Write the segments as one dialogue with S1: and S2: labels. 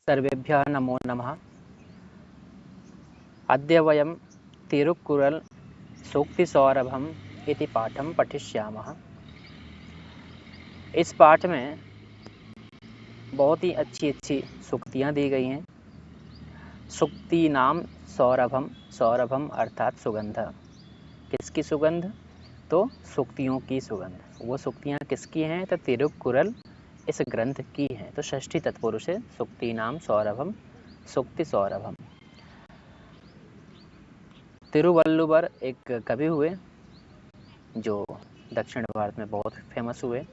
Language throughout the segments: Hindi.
S1: सर्वेभ्यः नमो नमः। अद्य वयं तिरुक्कुरल सूक्तिसौरभम् इति पाठं पठिष्यामः। इस पाठ में बहुत ही अच्छी सूक्तियाँ दी गई हैं। सूक्ति नाम सौरभम, सौरभम अर्थात सुगंध। किसकी सुगंध? तो सूक्तियों की सुगंध। वो सूक्तियाँ किसकी हैं? तो तिरुक्कुरल इस ग्रंथ की हैं। तो षष्ठी तत्पुरुष है सूक्ति नाम सौरभम, सूक्ति सौरभम। तिरुवल्लुवर एक कवि हुए जो दक्षिण भारत में बहुत फेमस हुए।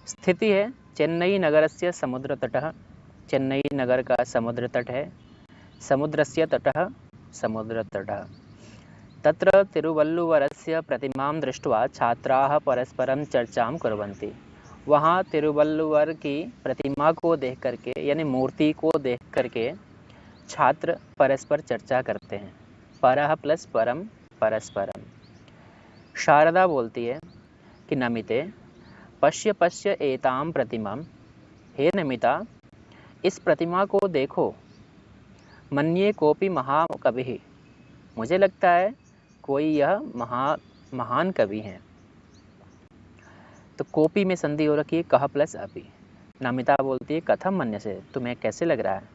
S1: स्थिति है चेन्नई नगरस्य समुद्रतटः। चेन्नई नगर का समुद्र तट है। समुद्रस्य तटः, समुद्रतटः। तत्र तिरुवल्लुवरस्य प्रतिमां दृष्ट्वा छात्राः परस्परं चर्चां कुर्वन्ति। वहाँ तिरुवल्लुवर की प्रतिमा को देख करके यानी मूर्ति को देख करके छात्र परस्पर चर्चा करते हैं। परः प्लस परम, परस्परम। शारदा बोलती है कि नमिते पश्य पश्य एतां प्रतिमां। हे नमिता, इस प्रतिमा को देखो। मन्ये कोपि महाकविः। मुझे लगता है कोई यह महान कवि हैं। तो कोपी में संधि हो रखी है कह प्लस अपि। नमिता बोलती है कथम मन्यसे, तुम्हें कैसे लग रहा है?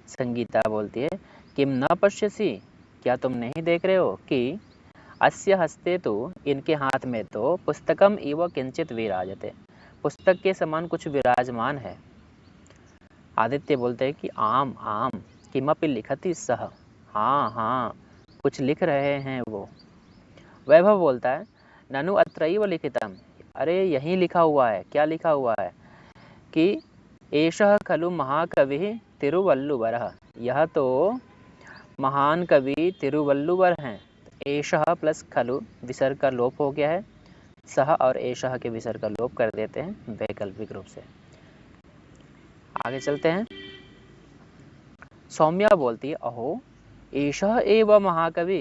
S1: संगीता बोलती है किम न पश्यसि, क्या तुम नहीं देख रहे हो कि अस्य हस्ते तो, इनके हाथ में तो पुस्तकम इव किंचित विराजते, पुस्तक के समान कुछ विराजमान है। आदित्य बोलते हैं कि आम आम किमपि लिखति सह। हाँ हाँ, कुछ लिख रहे हैं वो। वैभव बोलता है ननु अत्रैव लिखितम। अरे यहीं लिखा हुआ है। क्या लिखा हुआ है? कि एषः खलु महाकविः तिरुवल्लुवरः। यह तो महान कवि तिरुवल्लुवर हैं। एषः प्लस खलु विसर्ग का लोप हो गया है। सह और एषः के विसर्ग का लोप कर देते हैं वैकल्पिक रूप से। आगे चलते हैं। सौम्या बोलती है अहो एषः एव महाकवि।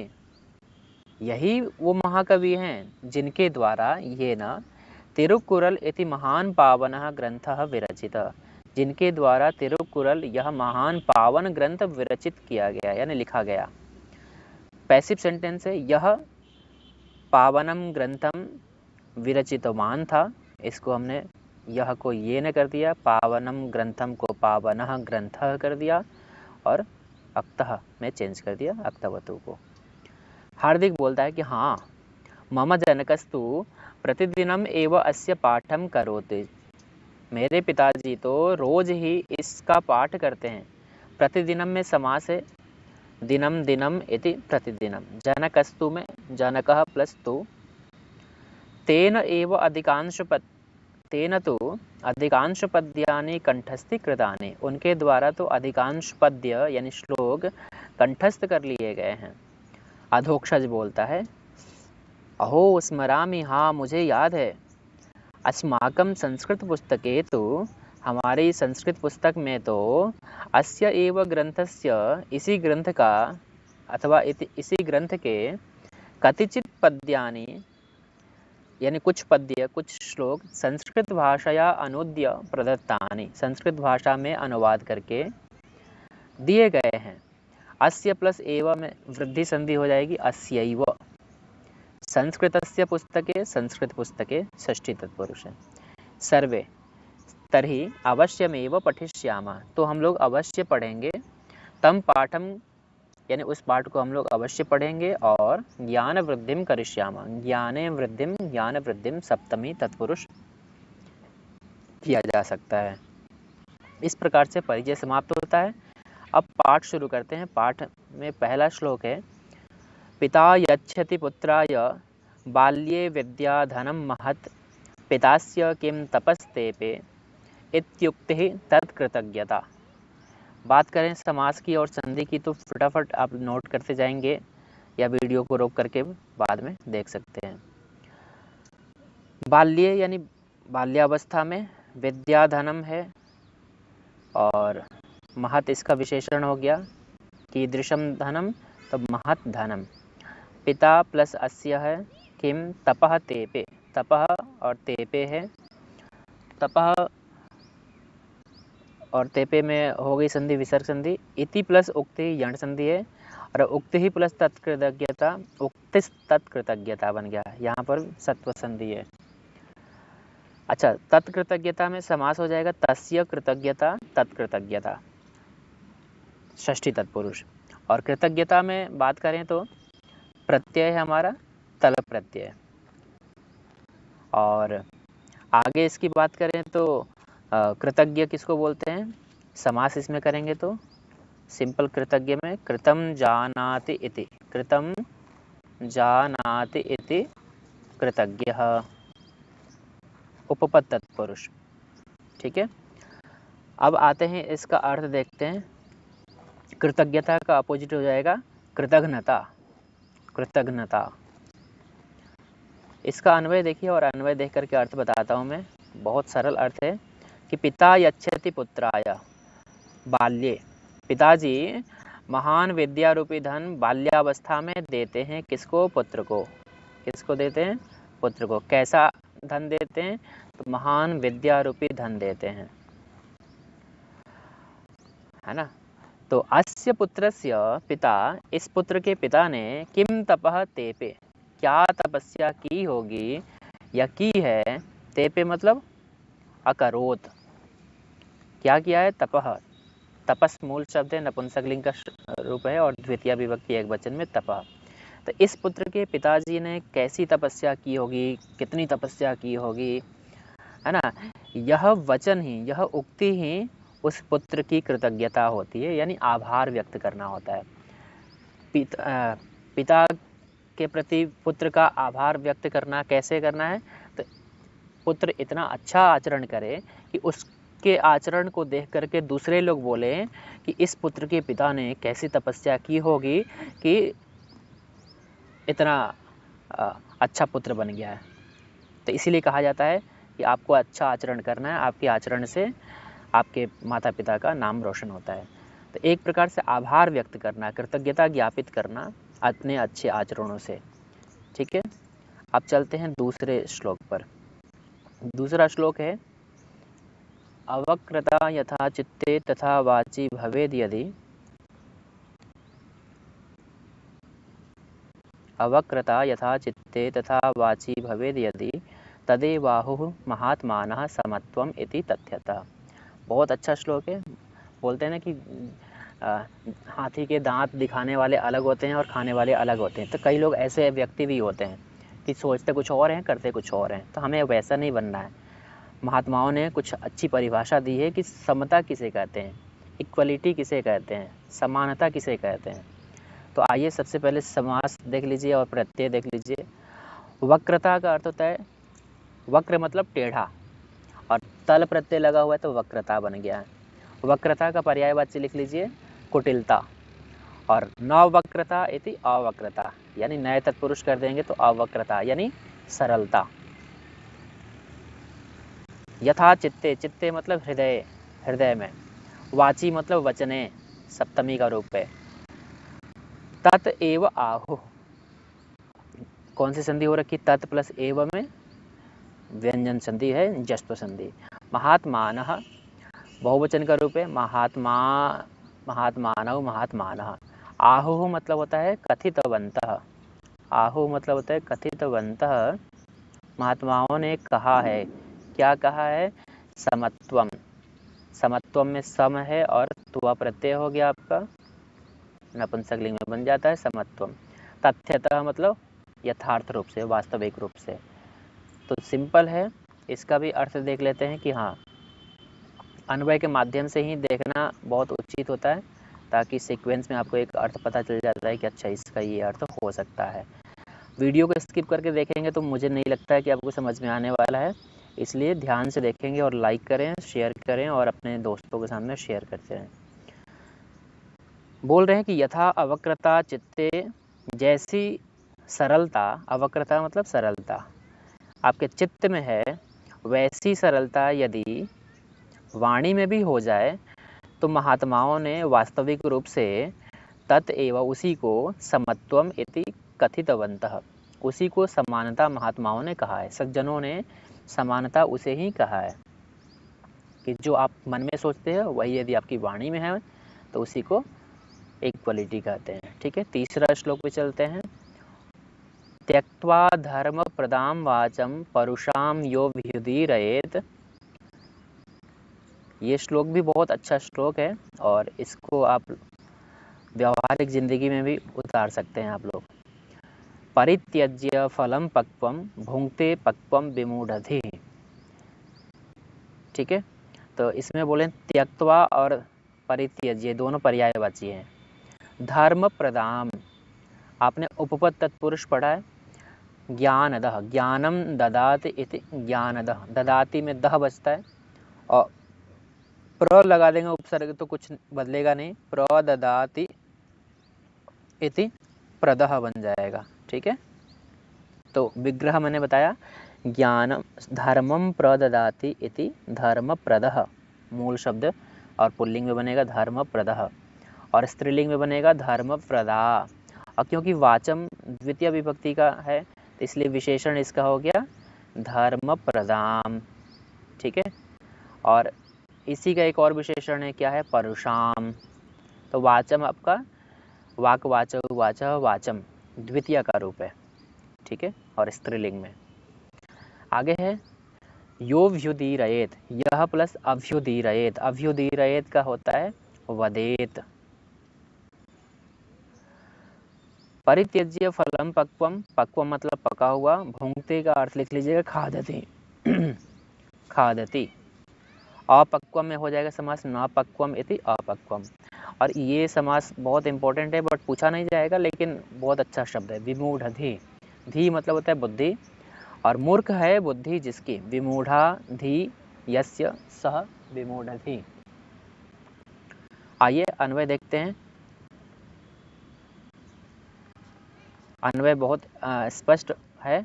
S1: यही वो महाकवि हैं जिनके द्वारा ये न तिरुक्कुरल इति महान पावनः ग्रंथः विरचितः। जिनके द्वारा तिरुक्कुरल यह महान पावन ग्रंथ विरचित किया गया यानी लिखा गया। पैसिव सेंटेंस है। यह पावनम ग्रंथम विरचितवान था। इसको हमने यह को ये न कर दिया, पावनम ग्रंथम को पावनः ग्रंथः कर दिया और अक्तः में चेंज कर दिया अक्तवतु को। हार्दिक बोलता है कि हाँ मम जनकस्तु प्रतिदिनम एव अस्य पाठम करोति। मेरे पिताजी तो रोज ही इसका पाठ करते हैं। प्रतिदिनम में समास है। दिनम दिनम इति प्रतिदिनम। जनकस्तु में जनकः प्लस तु। तेन एव तेन तो अधिकांश पद्यानि कंठस्थी कृतानि। उनके द्वारा तो अधिकांश पद्य यानी श्लोक कंठस्थ कर लिए गए हैं। अधोक्षज बोलता है अहो स्मरामि, हाँ मुझे याद है। अस्माकं संस्कृत पुस्तके तो, हमारी संस्कृत पुस्तक में तो अस्य एव ग्रंथस्य, इसी ग्रंथ का अथवा इसी ग्रंथ के कतिचित पद्यानि यानी कुछ पद्य कुछ श्लोक संस्कृत भाषाया अनुद्य प्रदत्तानि, संस्कृत भाषा में अनुवाद करके दिए गए हैं। अस्य प्लस एव में वृद्धि संधि हो जाएगी अस्यैव। संस्कृतस्य पुस्तके, संस्कृत पुस्तके षष्ठी तत्पुरुष है। सर्वे तर्हि अवश्यमेव पठिष्यामः। तो हम लोग अवश्य पढ़ेंगे। तम पाठम यानी उस पाठ को हम लोग अवश्य पढ़ेंगे और ज्ञान वृद्धिम करिष्यामः। ज्ञाने वृद्धिम, ज्ञान वृद्धिम सप्तमी तत्पुरुष किया जा सकता है। इस प्रकार से परिचय समाप्त होता है। अब पाठ शुरू करते हैं। पाठ में पहला श्लोक है पिता यच्छति पुत्राय बाल्ये विद्याधनं महत् पितास्य किं तपस्तेपे इत्युक्तिः तत्कृतज्ञता। बात करें समास की और संधि की तो फटाफट आप नोट करते जाएंगे या वीडियो को रोक करके बाद में देख सकते हैं। बाल्ये यानी बाल्यावस्था में, विद्याधनम है और महत इसका विशेषण हो गया। कीदृशम धनम, तो महत धनम। पिता प्लस अस्य है किम तपः तेपे, तपः और तेपे है। तपः और तेपे में हो गई संधि विसर्ग संधि। इति प्लस उक्ति यण संधि है और उक्ति ही प्लस तत्कृतज्ञता उक्तिस तत्कृतज्ञता बन गया। यहाँ पर सत्व संधि है। अच्छा, तत्कृतज्ञता में समास हो जाएगा तस्य कृतज्ञता तत्कृतज्ञता, षष्ठी तत्पुरुष। और कृतज्ञता में बात करें तो प्रत्यय है हमारा तल प्रत्यय। और आगे इसकी बात करें तो कृतज्ञ किसको बोलते हैं, समास इसमें करेंगे तो सिंपल कृतज्ञ में कृतम जानाति इति, कृतम जानाति इति कृतज्ञः, उपपद तत्पुरुष। ठीक है, अब आते हैं इसका अर्थ देखते हैं। कृतज्ञता का अपोजिट हो जाएगा कृतघ्नता, कृतघ्नता। इसका अन्वय देखिए और अन्वय देख करके अर्थ बताता हूँ मैं। बहुत सरल अर्थ है कि पिता यच्छति पुत्राय बाल्ये, पिताजी महान विद्या रूपी धन बाल्यावस्था में देते हैं किसको, पुत्र को। किसको देते हैं, पुत्र को। कैसा धन देते हैं, तो महान विद्या रूपी धन देते हैं, है ना। तो अस्य पुत्रस्य पिता, इस पुत्र के पिता ने किम तपः तेपे, क्या तपस्या की होगी या की है। तेपे मतलब अकरोत, क्या किया है, तपः। तपस मूल शब्द है, नपुंसकलिंग का रूप है और द्वितीय विभक्ति एक वचन में तपः। तो इस पुत्र के पिताजी ने कैसी तपस्या की होगी, कितनी तपस्या की होगी, है ना। यह वचन ही, यह उक्ति ही उस पुत्र की कृतज्ञता होती है, यानी आभार व्यक्त करना होता है। पिता के प्रति पुत्र का आभार व्यक्त करना कैसे करना है, तो पुत्र इतना अच्छा आचरण करे कि उसके आचरण को देख करके दूसरे लोग बोले कि इस पुत्र के पिता ने कैसी तपस्या की होगी कि इतना अच्छा पुत्र बन गया है। तो इसीलिए कहा जाता है कि आपको अच्छा आचरण करना है, आपके आचरण से आपके माता पिता का नाम रोशन होता है। तो एक प्रकार से आभार व्यक्त करना, कृतज्ञता ज्ञापित करना अपने अच्छे आचरणों से। ठीक है, अब चलते हैं दूसरे श्लोक पर। दूसरा श्लोक है अवक्रता यथा चित्ते तथा वाची भवेद यदि, अवक्रता यथा चित्ते तथा वाची भवेद यदि तदेवाहुः महात्मानः समत्वम इति तथ्यतः। बहुत अच्छा श्लोक है। बोलते हैं ना कि हाथी के दांत दिखाने वाले अलग होते हैं और खाने वाले अलग होते हैं। तो कई लोग ऐसे व्यक्ति भी होते हैं कि सोचते कुछ और हैं, करते कुछ और हैं। तो हमें वैसा नहीं बनना है। महात्माओं ने कुछ अच्छी परिभाषा दी है कि समता किसे कहते हैं, इक्वलिटी किसे कहते हैं, समानता किसे कहते हैं। तो आइए सबसे पहले समास देख लीजिए और प्रत्यय देख लीजिए। वक्रता का अर्थ होता है, वक्र मतलब टेढ़ा, और तल प्रत्यय लगा हुआ है तो वक्रता बन गया है। वक्रता का पर्यायवाची लिख लीजिए कुटिलता। और नववक्रता इति अवक्रता, यानी नए तत्पुरुष कर देंगे तो अवक्रता यानी सरलता। यथा चित्ते, चित्ते मतलब हृदय, हृदय में। वाची मतलब वचने, सप्तमी का रूप है। तत् एव आहु, कौन सी संधि हो रखी, तत् प्लस एव में व्यंजन संधि है, जस्त्व संधि। महात्मानः बहुवचन का रूप है, महात्मा, महात्मानव, महात्मानः। आहुः मतलब होता है कथितवन्तः, आहुः मतलब होता है कथितवन्तः। महात्माओं ने कहा है, क्या कहा है, समत्वम। समत्वम में सम है और त्व प्रत्यय हो गया आपका, नपुंसकलिंग में बन जाता है समत्वम। तथ्यतः मतलब यथार्थ रूप से, वास्तविक रूप से। तो सिंपल है, इसका भी अर्थ देख लेते हैं कि हाँ, अन्वय के माध्यम से ही देखना बहुत उचित होता है, ताकि सीक्वेंस में आपको एक अर्थ पता चल जाता है कि अच्छा इसका ये अर्थ हो सकता है। वीडियो को स्किप करके देखेंगे तो मुझे नहीं लगता है कि आपको समझ में आने वाला है, इसलिए ध्यान से देखेंगे और लाइक करें, शेयर करें और अपने दोस्तों के सामने शेयर करते रहें। बोल रहे हैं कि यथा अवक्रता चित्ते, जैसी सरलता, अवक्रता मतलब सरलता आपके चित्त में है, वैसी सरलता यदि वाणी में भी हो जाए तो महात्माओं ने वास्तविक रूप से तत् एव उसी को समत्वम इति कथितवन्तः, उसी को समानता महात्माओं ने कहा है, सज्जनों ने समानता उसे ही कहा है। कि जो आप मन में सोचते हैं वही यदि आपकी वाणी में है तो उसी को इक्वलिटी कहते हैं। ठीक है, तीसरा श्लोक पे चलते हैं। त्यक्त्वा धर्म प्रदाम वाचम परुषाम यो विहुदीरयेत। ये श्लोक भी बहुत अच्छा श्लोक है और इसको आप व्यवहारिक जिंदगी में भी उतार सकते हैं आप लोग। परित्यज्य फलम पक्वम भुंक्ते पक्वम विमूढ़धि। ठीक है, तो इसमें बोले त्यक्त्वा और परित्यज्य दोनों पर्यायवाची हैं। धर्म प्रदाम, आपने उपपद तत्पुरुष पढ़ा है। ज्ञानदः, ज्ञानम ददाति इति ज्ञानदः, ददाति में दह बचता है और प्र लगा देंगे उपसर्ग तो कुछ बदलेगा नहीं, प्रददाति इति प्रदह बन जाएगा। ठीक है, तो विग्रह मैंने बताया ज्ञानम धर्मम प्रददाति इति धर्मप्रदः मूल शब्द, और पुल्लिंग में बनेगा धर्मप्रदः और स्त्रीलिंग में बनेगा धर्मप्रदा। और क्योंकि वाचम द्वितीय विभक्ति का है तो इसलिए विशेषण इसका हो गया धर्मप्रदाम। ठीक है, और इसी का एक और विशेषण है, क्या है, परुषाम। तो वाचम आपका वाक वाचो वाच वाचम द्वितीय का रूप है। ठीक है, और स्त्रीलिंग में। आगे है यो व्युदीरयेत, यह प्लस अभ्युदीरयेत, अभ्युदीरयेत का होता है वदेत। परित्यज्य फलम पक्वम, पक्वम मतलब पका हुआ, भुंक्ते का अर्थ लिख लीजिएगा खादति खादति। अपक्वम में हो जाएगा समास न पक्वम इति अपक्वम। और ये समास बहुत इंपॉर्टेंट है बट पूछा नहीं जाएगा, लेकिन बहुत अच्छा शब्द है। विमूढ़धि, धी मतलब होता है बुद्धि और मूर्ख है बुद्धि जिसकी। विमूढ़ा धी यस्य सह विमूढ़धि। आइए अन्वय देखते हैं। अन्वय बहुत स्पष्ट है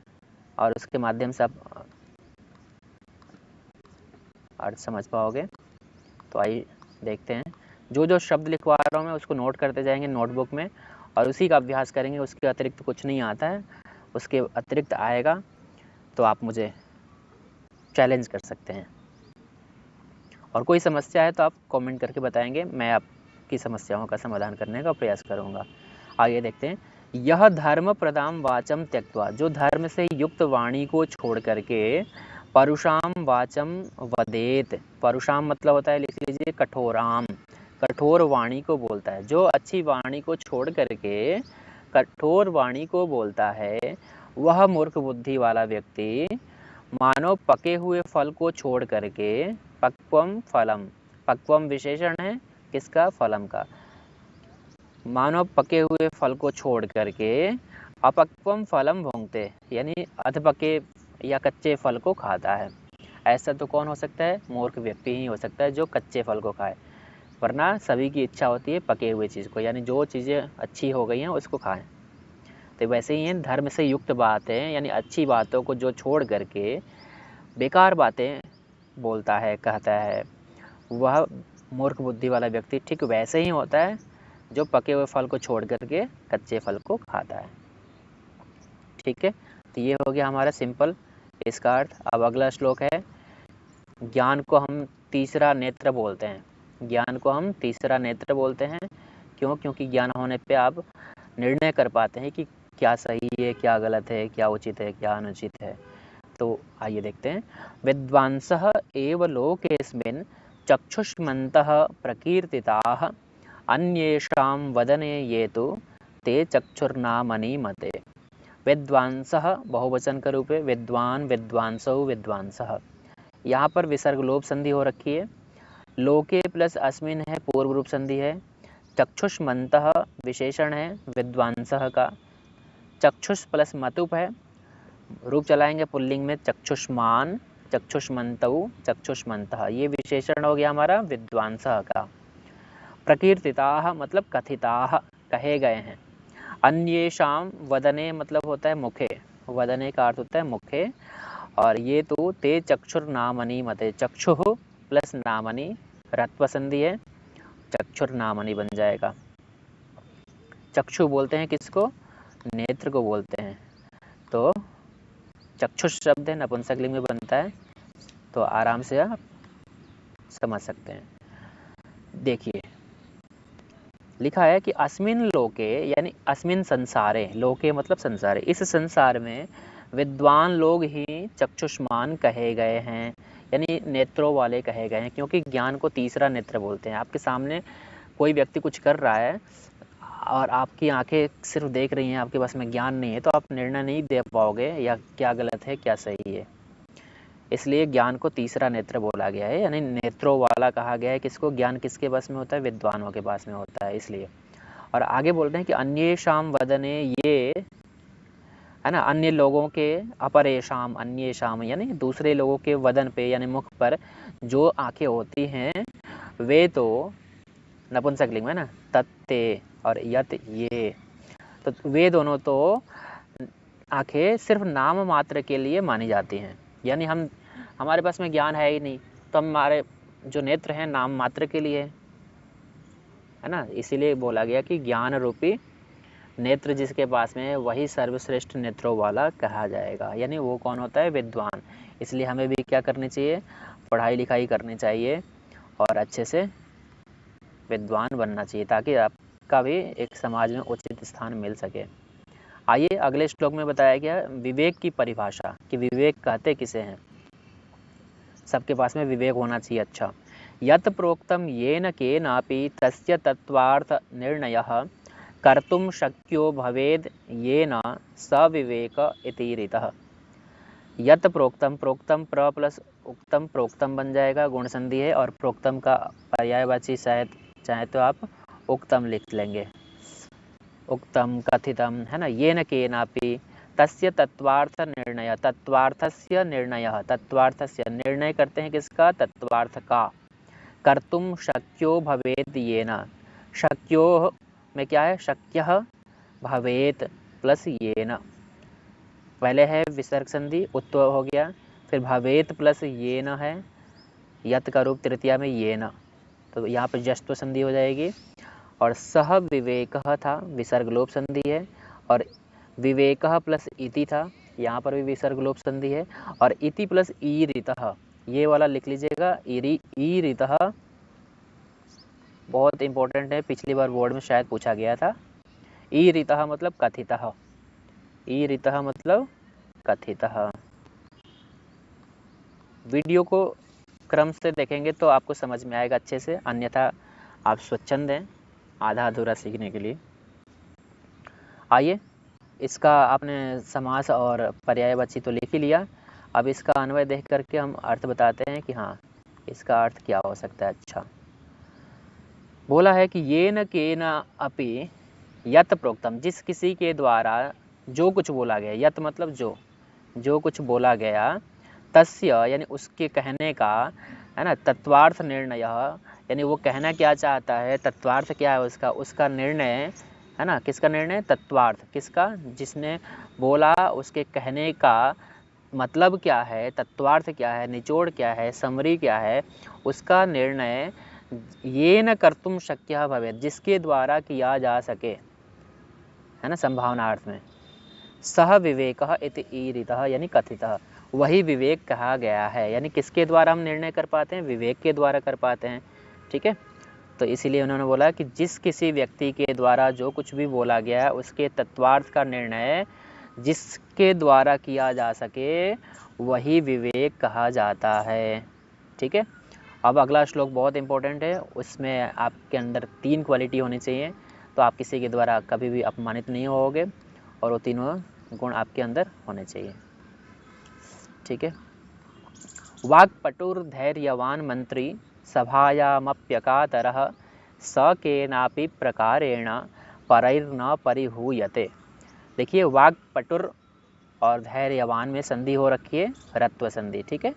S1: और उसके माध्यम से आप अर्थ समझ पाओगे। तो आइए देखते हैं। जो जो शब्द लिखवा रहा हूँ मैं उसको नोट करते जाएंगे नोटबुक में और उसी का अभ्यास करेंगे। उसके अतिरिक्त कुछ नहीं आता है, उसके अतिरिक्त आएगा तो आप मुझे चैलेंज कर सकते हैं। और कोई समस्या है तो आप कमेंट करके बताएंगे, मैं आपकी समस्याओं का समाधान करने का प्रयास करूँगा। आइए देखते हैं। यह धर्म प्रदाम वाचम त्यक्त्वा, जो धर्म से युक्त वाणी को छोड़ करके परुषाम वाचम वदेत। परुषाम मतलब होता है, लिख लीजिए कठोराम, कठोर वाणी को बोलता है। जो अच्छी वाणी को छोड़ करके कठोर वाणी को बोलता है वह मूर्ख बुद्धि वाला व्यक्ति मानो पके हुए फल को छोड़ करके पक्वम फलम, पक्वम विशेषण है किसका, फलम का, मानो पके हुए फल को छोड़ करके अपक्वम फलम भोंगते, यानी अधपके या कच्चे फल को खाता है। ऐसा तो कौन हो सकता है, मूर्ख व्यक्ति ही हो सकता है जो कच्चे फल को खाए, वरना सभी की इच्छा होती है पके हुए चीज़ को, यानी जो चीज़ें अच्छी हो गई हैं उसको खाएं। तो वैसे ही है, धर्म से युक्त बातें यानी अच्छी बातों को जो छोड़ करके बेकार बातें बोलता है कहता है वह मूर्ख बुद्धि वाला व्यक्ति ठीक वैसे ही होता है जो पके हुए फल को छोड़ करके कच्चे फल को खाता है। ठीक है, तो ये हो गया हमारा सिंपल इसका अर्थ। अब अगला श्लोक है, ज्ञान को हम तीसरा नेत्र बोलते हैं। ज्ञान को हम तीसरा नेत्र बोलते हैं क्यों, क्योंकि ज्ञान होने पे आप निर्णय कर पाते हैं कि क्या सही है, क्या गलत है, क्या उचित है, क्या अनुचित है। तो आइए देखते हैं। विद्वांसः एव लोकेस्मिन् चक्षुष्मन्तः प्रकीर्तिताः अन्येषां वदने ये तो ते चक्षुर्नामनि मते। विद्वांसः बहुवचन का रूप है, विद्वान विद्वांसौ विद्वांसः। यहाँ पर विसर्ग लोप संधि हो रखी है। लोके प्लस अस्मिन है पूर्व रूप संधि है। चक्षुष्मन्तः विशेषण है विद्वांसः का। चक्षुष प्लस मतुप है, रूप चलाएंगे पुल्लिंग में चक्षुष्मान चक्षुष्मन्तौ चक्षुष्मन्तः, ये विशेषण हो गया हमारा विद्वांसः का। प्रकीर्तिताः मतलब कथिताः कहे गए हैं। अन्येषां वदने मतलब होता है मुखे, वदने का अर्थ होता है मुखे। और ये तो ते चक्षुर्नामनि मते, चक्षुः प्लस नामनि रत्व संधि है, चक्षुर्नामनि बन जाएगा। चक्षु बोलते हैं किसको, नेत्र को बोलते हैं। तो चक्षुष शब्द है नपुंसकलिंग में बनता है, तो आराम से आप समझ सकते हैं। देखिए लिखा है कि अस्मिन लोके यानी अस्मिन संसारे, लोके मतलब संसारे, इस संसार में विद्वान लोग ही चक्षुष्मान कहे गए हैं, यानी नेत्रों वाले कहे गए हैं, क्योंकि ज्ञान को तीसरा नेत्र बोलते हैं। आपके सामने कोई व्यक्ति कुछ कर रहा है और आपकी आंखें सिर्फ देख रही हैं, आपके पास में ज्ञान नहीं है, तो आप निर्णय नहीं दे पाओगे या क्या गलत है क्या सही है। इसलिए ज्ञान को तीसरा नेत्र बोला गया है, यानी नेत्रों वाला कहा गया है। किसको? ज्ञान किसके पास में होता है? विद्वानों के पास में होता है, इसलिए। और आगे बोलते हैं कि अन्येषाम वदने, ये है ना, अन्य लोगों के, अपरेषाम, अन्येषाम यानी दूसरे लोगों के वदन पे यानी मुख पर जो आंखें होती हैं, वे तो नपुंसक लिंग में ना, तत्ते और यत ये, तो वे दोनों तो आंखें सिर्फ नाम मात्र के लिए मानी जाती हैं। यानी हमारे पास में ज्ञान है ही नहीं, तो हमारे जो नेत्र हैं नाम मात्र के लिए है ना। इसीलिए बोला गया कि ज्ञान रूपी नेत्र जिसके पास में है वही सर्वश्रेष्ठ नेत्रों वाला कहा जाएगा। यानी वो कौन होता है? विद्वान। इसलिए हमें भी क्या करनी चाहिए? पढ़ाई लिखाई करनी चाहिए और अच्छे से विद्वान बनना चाहिए, ताकि आपका भी एक समाज में उचित स्थान मिल सके। आइए अगले श्लोक में बताया गया विवेक की परिभाषा, कि विवेक कहते किसे हैं। सबके पास में विवेक होना चाहिए। अच्छा, यत प्रोक्तम येन केनापि तस्य तत्वार्थ निर्णयः कर्तुम शक्यो भवेद येन सविवेक इति रीतः। यत प्रोक्तम, प्रोक्तम प्र प्लस उक्तम, प्रोक्तम बन जाएगा, गुण संधि है, और प्रोक्तम का पर्यायवाची शायद चाहे तो आप उक्तम लिख लेंगे, उक्तम कथितम, है ना। येन केनापि तस्य तत्वार्थ निर्णय, तत्वार्थस्य निर्णयः, तत्वार्थस्य निर्णय करते हैं किसका? तत्वार्थ का। कर्तुम शक्यो भवेद येन, शक्यो में क्या है? शक्यः भवेत प्लस येन, पहले है विसर्ग संधि, उत्व हो गया, फिर भवेत प्लस येन है, यत का रूप तृतीया में येन, तो यहाँ पर जश्त्व संधि हो जाएगी। और सह विवेकः था, विसर्ग लोप संधि है, और विवेकः प्लस इति था, यहाँ पर भी विसर्ग लोप संधि है, और इति प्लस ईरितः, ये वाला लिख लीजिएगा, ईरितः बहुत इंपॉर्टेंट है, पिछली बार बोर्ड में शायद पूछा गया था। ईरितः मतलब कथितः, ईरितः मतलब कथितः। वीडियो को क्रम से देखेंगे तो आपको समझ में आएगा अच्छे से, अन्यथा आप स्वच्छंद हैं आधा अधूरा सीखने के लिए। आइए, इसका आपने समास और पर्यायवाची तो लिख ही लिया, अब इसका अन्वय देख करके हम अर्थ बताते हैं कि हाँ इसका अर्थ क्या हो सकता है। अच्छा, बोला है कि ये न के न अपि यत प्रोक्तम, जिस किसी के द्वारा जो कुछ बोला गया, यत मतलब जो कुछ बोला गया, तस्य यानी उसके कहने का, है ना, तत्वार्थ निर्णय, यानी वो कहना क्या चाहता है, तत्वार्थ क्या है उसका निर्णय, है ना। किसका निर्णय? तत्वार्थ, किसका? जिसने बोला उसके कहने का मतलब क्या है, तत्वार्थ क्या है, निचोड़ क्या है, समरी क्या है, उसका निर्णय ये न कर्तुम शक्य भवेत्, जिसके द्वारा किया जा सके, है ना, संभावना अर्थ में। सह विवेकः इति ईरितः यानी कथितः, वही विवेक कहा गया है। यानी किसके द्वारा हम निर्णय कर पाते हैं? विवेक के द्वारा कर पाते हैं। ठीक है, तो इसीलिए उन्होंने बोला कि जिस किसी व्यक्ति के द्वारा जो कुछ भी बोला गया है उसके तत्वार्थ का निर्णय जिसके द्वारा किया जा सके वही विवेक कहा जाता है। ठीक है, अब अगला श्लोक बहुत इंपॉर्टेंट है, उसमें आपके अंदर 3 क्वालिटी होनी चाहिए, तो आप किसी के द्वारा कभी भी अपमानित नहीं होगे, और वो तीनों गुण आपके अंदर होने चाहिए। ठीक है, वाक्पटुर्धैर्यवान मंत्री सभायामप्यकातरः स केनापि प्रकारेण परैर्न परिहूयते। देखिए, वाक्पटुर और धैर्यवान में संधि हो रखी है, रत्व संधि। ठीक है,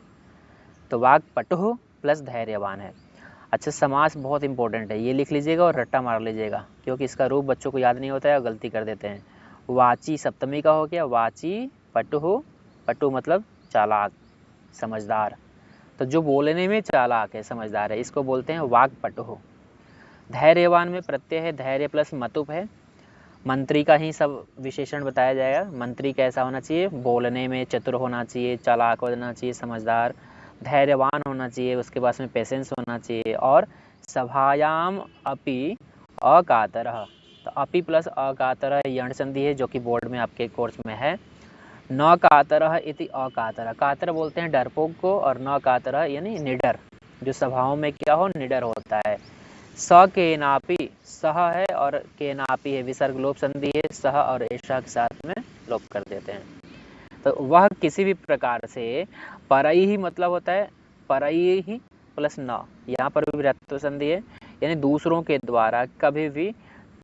S1: तो वाक्पटुः प्लस धैर्यवान है। अच्छा, समास बहुत इंपॉर्टेंट है, ये लिख लीजिएगा और रट्टा मार लीजिएगा, क्योंकि इसका रूप बच्चों को याद नहीं होता है और गलती कर देते हैं। वाची सप्तमी का हो गया, वाची पटुः, पटु मतलब चालाक, समझदार, तो जो बोलने में चालाक है, समझदार है, इसको बोलते हैं वाक्पटुः। धैर्यवान में प्रत्यय है, धैर्य प्लस मतुप है, मंत्री का ही सब विशेषण बताया जाएगा। मंत्री कैसा होना चाहिए? बोलने में चतुर होना चाहिए, चालाक होना चाहिए, समझदार, धैर्यवान होना चाहिए, उसके पास में पेशेंस होना चाहिए। और सभायाम अपि अकातरः, तो अपि प्लस अकातरः यण संधि है जो कि बोर्ड में आपके कोर्स में है। न कातरः इति अकातरः, कातर बोलते हैं डरपोक को, और न कातरः यानी निडर, जो सभाओं में क्या हो, निडर होता है। स केनापि, सह है और केनापि है, विसर्ग लोप संधि है, सह और ऐसा के साथ में लोप कर देते हैं। तो वह किसी भी प्रकार से, परई ही मतलब होता है परई ही प्लस न, यहाँ पर भी रत्व संधि है, यानी दूसरों के द्वारा कभी भी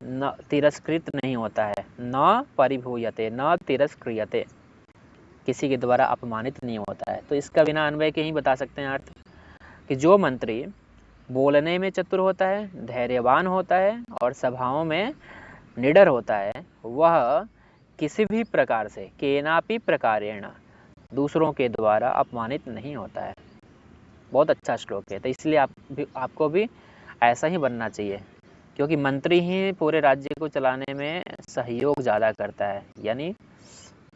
S1: न तिरस्कृत नहीं होता है। न परिभूयते, न तिरस्क्रियते, किसी के द्वारा अपमानित नहीं होता है। तो इसका बिना अन्वय के ही बता सकते हैं अर्थ कि जो मंत्री बोलने में चतुर होता है, धैर्यवान होता है और सभाओं में निडर होता है, वह किसी भी प्रकार से केनापि प्रकारेण दूसरों के द्वारा अपमानित नहीं होता है। बहुत अच्छा श्लोक है। तो इसलिए आपको भी ऐसा ही बनना चाहिए, क्योंकि मंत्री ही पूरे राज्य को चलाने में सहयोग ज़्यादा करता है, यानी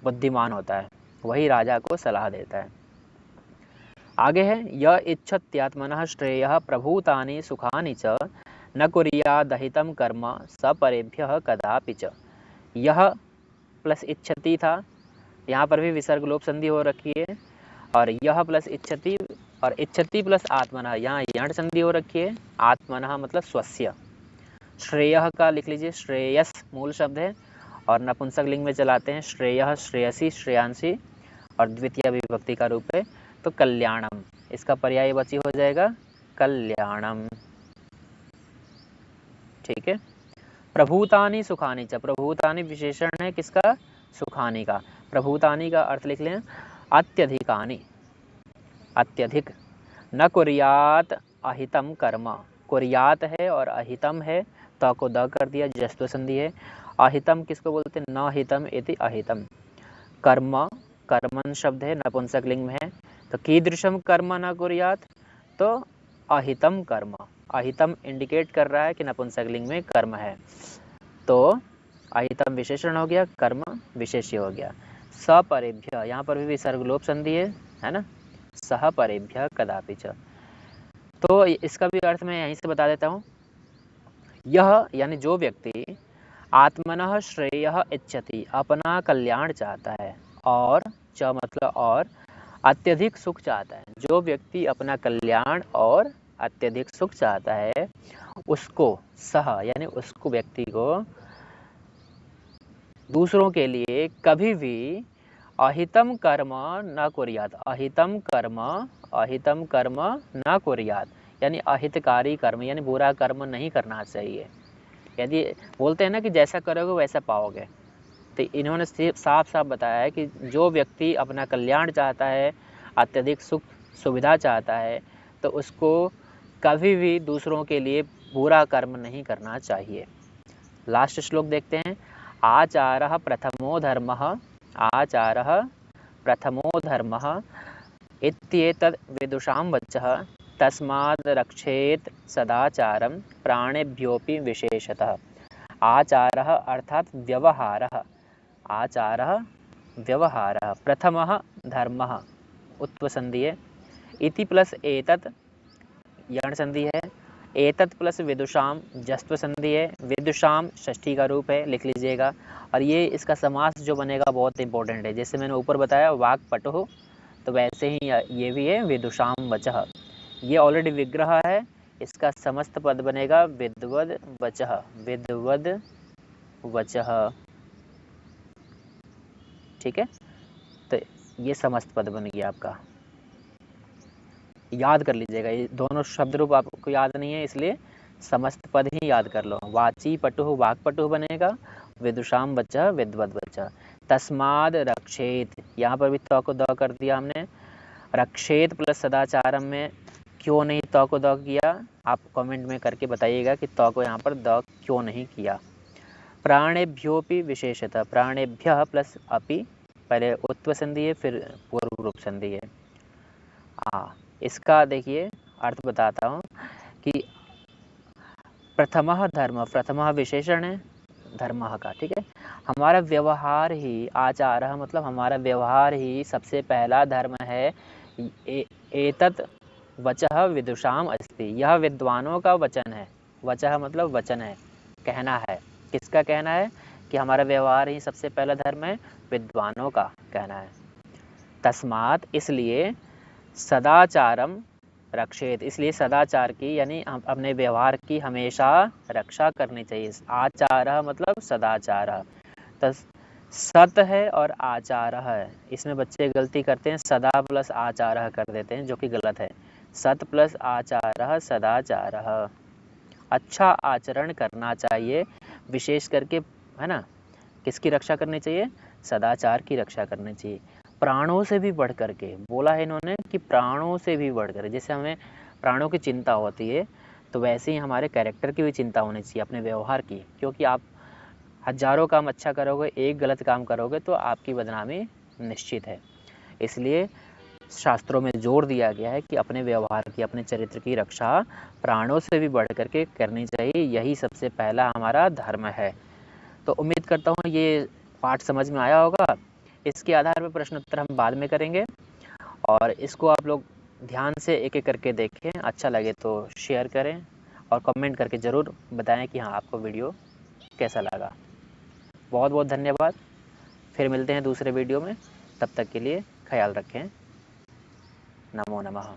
S1: बुद्धिमान होता है, वही राजा को सलाह देता है। आगे है, य इच्छत्यात्मनः श्रेयः प्रभूतानि सुखानि च न कुर्यादहितं कर्म सपरेभ्यः कदापि च। यह प्लस इच्छति था, यहाँ पर भी विसर्ग लोप संधि हो रखी है, और यह प्लस इच्छति और इच्छति प्लस आत्मनः, यहाँ यण संधि हो रखी है। आत्मनः मतलब स्वस्य, श्रेयः का लिख लीजिए, श्रेयस मूल शब्द है और नपुंसक लिंग में चलाते हैं, श्रेयः श्रेयसी श्रेयांसी, और द्वितीय विभक्ति का रूप है तो कल्याणम, इसका पर्यायवाची हो जाएगा कल्याणम। ठीक है। प्रभूतानि सुखानि च, प्रभूतानि विशेषण है किसका, सुखानि का। प्रभूतानि का अर्थ लिख लें अत्यधिकानि, अत्यधिक। न कुर्यात अहितम कर्म, कुर्यात है और अहितम है, त को द कर दिया, जस्त्व संधि है। अहितम किसको बोलते हैं, न हितम इति अहितम। कर्म, कर्मन शब्द है, नपुंसक लिंग में है, तो कीदृशम कर्म न कुर्यात, तो अहितम कर्म। अहितम इंडिकेट कर रहा है कि नपुंसक लिंग में कर्म है, तो अहितम विशेषण हो गया, कर्म विशेष्य हो गया। सपरेभ्य, यहाँ पर भी विसर्ग लोप संधि है ना, सह परेभ्य कदापि च। तो इसका भी अर्थ मैं यहीं से बता देता हूँ। यह यानी जो व्यक्ति आत्मनः श्रेयः इच्छति, अपना कल्याण चाहता है, और च मतलब और, अत्यधिक सुख चाहता है। जो व्यक्ति अपना कल्याण और अत्यधिक सुख चाहता है, उसको सह यानी उसको व्यक्ति को दूसरों के लिए कभी भी अहितम कर्म न कुर्यात, अहितम कर्म न कुर्यात, यानी अहितकारी कर्म यानी बुरा कर्म नहीं करना चाहिए। यदि बोलते हैं ना कि जैसा करोगे वैसा पाओगे, तो इन्होंने साफ साफ बताया है कि जो व्यक्ति अपना कल्याण चाहता है, अत्यधिक सुख सुविधा चाहता है, तो उसको कभी भी दूसरों के लिए बुरा कर्म नहीं करना चाहिए। लास्ट श्लोक देखते हैं। आचारः प्रथमो धर्मः, आचारः प्रथमो धर्मः इत्येतद् विदुषां वचः, तस्माद् रक्षेत सदाचारं प्राणेभ्योऽपि विशेषतः। आचारः अर्थात व्यवहारः, आचारः व्यवहारः, प्रथमः धर्मः उत्व संधि है, इति प्लस एतत् यण संधि है, एतत् प्लस विदुषाम जस्त्व संधि है, विदुषाम षष्ठी का रूप है, लिख लीजिएगा। और ये इसका समास जो बनेगा बहुत इंपॉर्टेंट है, जैसे मैंने ऊपर बताया वाक पटुः, तो वैसे ही ये भी है विदुषाम वचः। ये ऑलरेडी विग्रह है, इसका समस्त पद बनेगा विद्वद वचः, विद्वद वचः। ठीक है, तो ये समस्त पद बन गया आपका, याद कर लीजिएगा। ये दोनों शब्द रूप आपको याद नहीं है, इसलिए समस्त पद ही याद कर लो। वाची पटुः वाक पटुः बनेगा, विदुषाम वचः विद्वद वचः। तस्माद रक्षेत, यहाँ पर भी त को द कर दिया हमने। रक्षेत प्लस सदाचारम में क्यों नहीं त को द किया, आप कमेंट में करके बताइएगा कि त को यहाँ पर द क्यों नहीं किया। प्राणेभ्योपि विशेषतः, प्राणेभ्यः प्लस अपि, पहले उत्व संधि है फिर पूर्व रूप संधि है। इसका देखिए अर्थ बताता हूँ कि प्रथमः धर्म, प्रथमः विशेषण है धर्मः का, ठीक है। हमारा व्यवहार ही, आचारः मतलब हमारा व्यवहार ही सबसे पहला धर्म है, एतत् वचः विदुषाम अस्ति, यह विद्वानों का वचन है। वचः मतलब वचन है, कहना है। किसका कहना है? कि हमारा व्यवहार ही सबसे पहला धर्म है, विद्वानों का कहना है। तस्मात् इसलिए सदाचारम रक्षेत, इसलिए सदाचार की यानी अपने व्यवहार की हमेशा रक्षा करनी चाहिए। आचार मतलब सदाचार, सत है और आचार है, इसमें बच्चे गलती करते हैं, सदा प्लस आचार कर देते हैं, जो कि गलत है। सत प्लस आचार सदाचार, अच्छा आचरण करना चाहिए, विशेष करके, है ना। किसकी रक्षा करनी चाहिए? सदाचार की रक्षा करनी चाहिए। प्राणों से भी बढ़ करके बोला है इन्होंने कि प्राणों से भी बढ़कर, जैसे हमें प्राणों की चिंता होती है तो वैसे ही हमारे कैरेक्टर की भी चिंता होनी चाहिए, अपने व्यवहार की। क्योंकि आप हजारों काम अच्छा करोगे, एक गलत काम करोगे तो आपकी बदनामी निश्चित है। इसलिए शास्त्रों में जोर दिया गया है कि अपने व्यवहार की, अपने चरित्र की रक्षा प्राणों से भी बढ़ करके करनी चाहिए, यही सबसे पहला हमारा धर्म है। तो उम्मीद करता हूँ ये पाठ समझ में आया होगा। इसके आधार पर प्रश्न उत्तर हम बाद में करेंगे, और इसको आप लोग ध्यान से एक एक करके देखें। अच्छा लगे तो शेयर करें और कमेंट करके ज़रूर बताएं कि हाँ आपको वीडियो कैसा लगा। बहुत बहुत धन्यवाद। फिर मिलते हैं दूसरे वीडियो में, तब तक के लिए ख्याल रखें। नमो नमः।